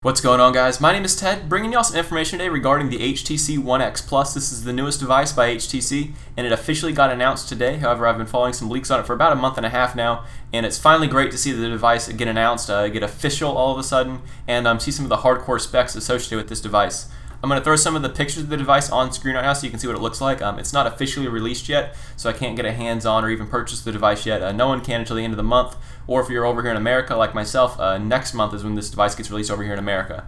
What's going on, guys? My name is Ted, bringing y'all some information today regarding the HTC One X Plus. This is the newest device by HTC, and it officially got announced today. However, I've been following some leaks on it for about a month and a half now, and it's finally great to see the device get announced, get official all of a sudden, and see some of the hardcore specs associated with this device. I'm going to throw some of the pictures of the device on screen right now so you can see what it looks like. It's not officially released yet, so I can't get a hands-on or even purchase the device yet. No one can until the end of the month, or if you're over here in America like myself, next month is when this device gets released over here in America.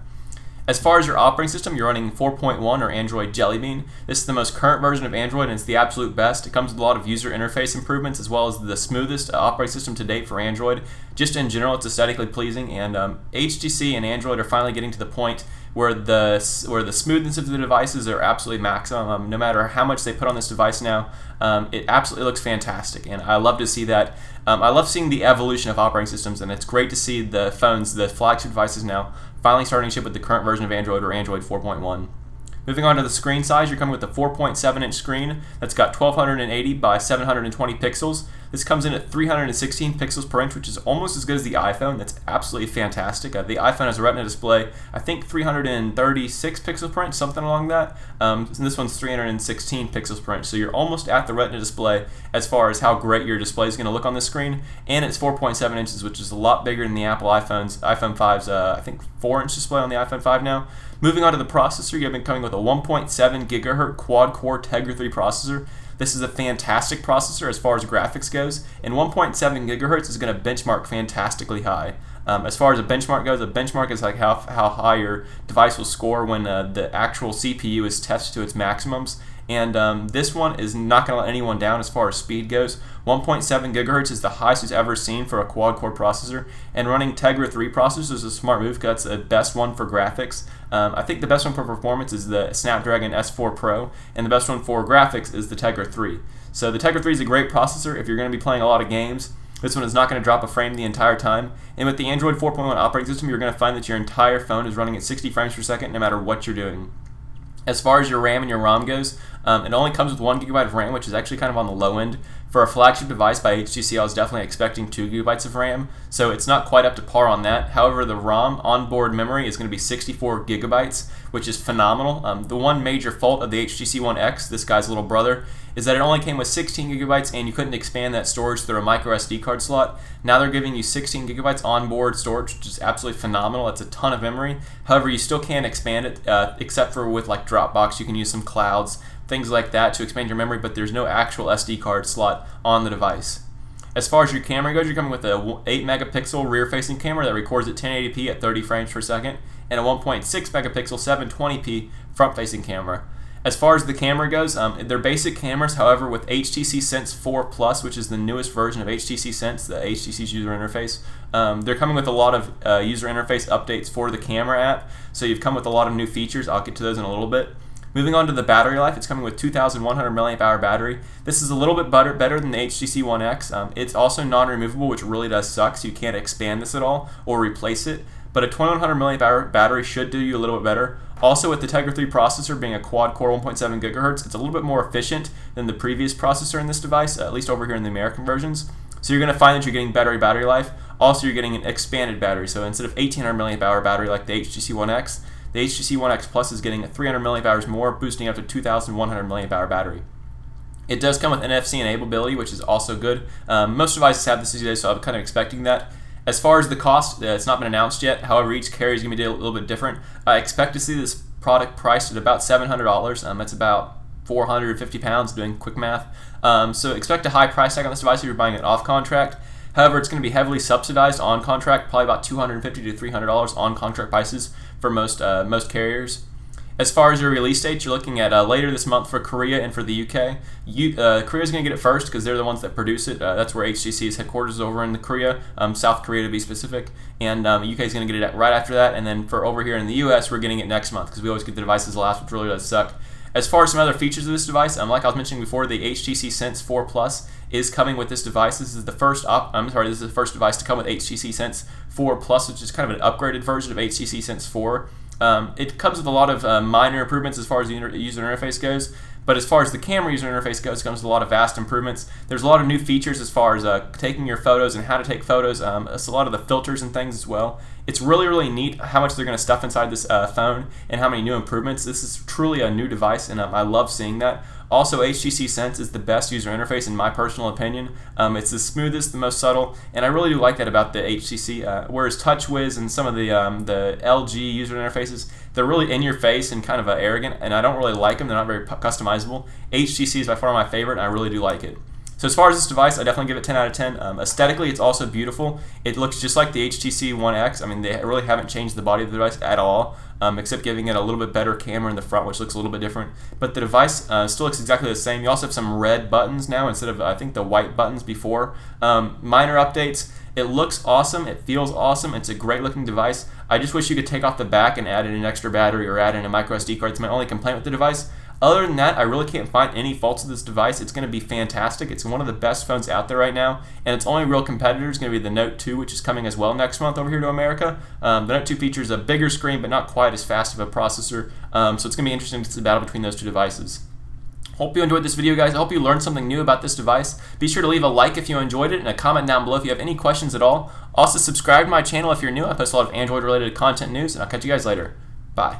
As far as your operating system, you're running 4.1 or Android Jelly Bean. This is the most current version of Android, and it's the absolute best. It comes with a lot of user interface improvements as well as the smoothest operating system to date for Android. Just in general, it's aesthetically pleasing, and HTC and Android are finally getting to the point where the smoothness of the devices are absolutely maximum. No matter how much they put on this device now, it absolutely looks fantastic, and I love to see that. I love seeing the evolution of operating systems, and it's great to see the phones, the flagship devices now, finally starting to ship with the current version of Android or Android 4.1. Moving on to the screen size, you're coming with a 4.7-inch screen that's got 1280 by 720 pixels. This comes in at 316 pixels per inch, which is almost as good as the iPhone. That's absolutely fantastic. The iPhone has a Retina display, I think 336 pixels per inch, something along that. And this one's 316 pixels per inch, so you're almost at the Retina display as far as how great your display is going to look on this screen. And it's 4.7 inches, which is a lot bigger than the Apple iPhone's. iPhone 5's, I think, 4-inch display on the iPhone 5 now. Moving on to the processor, you've been coming with a 1.7 gigahertz quad-core Tegra 3 processor. This is a fantastic processor as far as graphics goes, and 1.7 gigahertz is going to benchmark fantastically high. As far as a benchmark goes, a benchmark is like how high your device will score when the actual CPU is tested to its maximums. And this one is not going to let anyone down as far as speed goes. 1.7 gigahertz is the highest it's ever seen for a quad-core processor, and running Tegra 3 processors is a smart move because that's the best one for graphics. I think the best one for performance is the Snapdragon S4 Pro, and the best one for graphics is the Tegra 3. So the Tegra 3 is a great processor if you're going to be playing a lot of games. This one is not going to drop a frame the entire time. And with the Android 4.1 operating system, you're going to find that your entire phone is running at 60 frames per second no matter what you're doing. As far as your RAM and your ROM goes, it only comes with 1 gigabyte of RAM, which is actually kind of on the low end. For a flagship device by HTC, I was definitely expecting 2 gigabytes of RAM, so it's not quite up to par on that. However, the ROM onboard memory is going to be 64 gigabytes, which is phenomenal. The one major fault of the HTC One X, this guy's little brother, is that it only came with 16 gigabytes and you couldn't expand that storage through a micro SD card slot. Now they're giving you 16 gigabytes onboard storage, which is absolutely phenomenal. That's a ton of memory. However, you still can't expand it, except for with like Dropbox. You can use some clouds, things like that to expand your memory, but there's no actual SD card slot on the device. As far as your camera goes, you're coming with a 8 megapixel rear-facing camera that records at 1080p at 30 frames per second, and a 1.6 megapixel 720p front-facing camera. As far as the camera goes, they're basic cameras. However, with HTC Sense 4 Plus, which is the newest version of HTC Sense, the HTC's user interface, they're coming with a lot of user interface updates for the camera app. So you've come with a lot of new features. I'll get to those in a little bit. Moving on to the battery life, it's coming with 2,100 milliamp hour battery. This is a little bit better than the HTC One X. It's also non-removable, which really does suck, so you can't expand this at all or replace it. But a 2,100 milliamp hour battery should do you a little bit better. Also, with the Tegra 3 processor being a quad-core 1.7 gigahertz, it's a little bit more efficient than the previous processor in this device, at least over here in the American versions. So you're going to find that you're getting better battery life. Also, you're getting an expanded battery. So instead of 1,800 milliamp hour battery like the HTC One X, the HTC One X Plus is getting 300 milliamp hours more, boosting up to 2,100 milliamp hour battery. It does come with NFC enableability, which is also good. Most devices have this these days, so I'm kind of expecting that. As far as the cost, it's not been announced yet. However, each carrier is going to be a little bit different. I expect to see this product priced at about $700. That's about 450 pounds doing quick math. So expect a high price tag on this device if you're buying it off contract. However, it's going to be heavily subsidized on contract, probably about $250 to $300 on contract prices for most carriers. As far as your release date, you're looking at later this month for Korea and for the UK. Korea's going to get it first because they're the ones that produce it. That's where HTC's headquarters is, over in Korea, South Korea to be specific. And UK is going to get it right after that. And then for over here in the US, we're getting it next month because we always get the devices last, which really does suck. As far as some other features of this device, like I was mentioning before, the HTC Sense 4 Plus is coming with this device. This is the first device to come with HTC Sense 4 Plus, which is kind of an upgraded version of HTC Sense 4. It comes with a lot of minor improvements as far as the user interface goes, But as far as the camera user interface goes, it comes with a lot of vast improvements. There's a lot of new features as far as taking your photos and how to take photos. It's a lot of the filters and things as well. It's really, really neat how much they're going to stuff inside this phone and how many new improvements. This is truly a new device, and I love seeing that. Also, HTC Sense is the best user interface in my personal opinion. It's the smoothest, the most subtle, and I really do like that about the HTC. Whereas TouchWiz and some of the LG user interfaces, they're really in your face and kind of arrogant, and I don't really like them. They're not very customizable. HTC is by far my favorite, and I really do like it. So as far as this device, I definitely give it 10 out of 10. Aesthetically, it's also beautiful. It looks just like the HTC One X. I mean, they really haven't changed the body of the device at all, except giving it a little bit better camera in the front, which looks a little bit different. But the device still looks exactly the same. You also have some red buttons now instead of, I think, the white buttons before. Minor updates. It looks awesome. It feels awesome. It's a great looking device. I just wish you could take off the back and add in an extra battery or add in a micro SD card. It's my only complaint with the device. Other than that, I really can't find any faults with this device. It's going to be fantastic. It's one of the best phones out there right now, and its only real competitor is going to be the Note 2, which is coming as well next month over here to America. The Note 2 features a bigger screen, but not quite as fast of a processor, so it's going to be interesting to see the battle between those two devices. Hope you enjoyed this video, guys. I hope you learned something new about this device. Be sure to leave a like if you enjoyed it and a comment down below if you have any questions at all. Also, subscribe to my channel if you're new. I post a lot of Android-related content news, and I'll catch you guys later. Bye.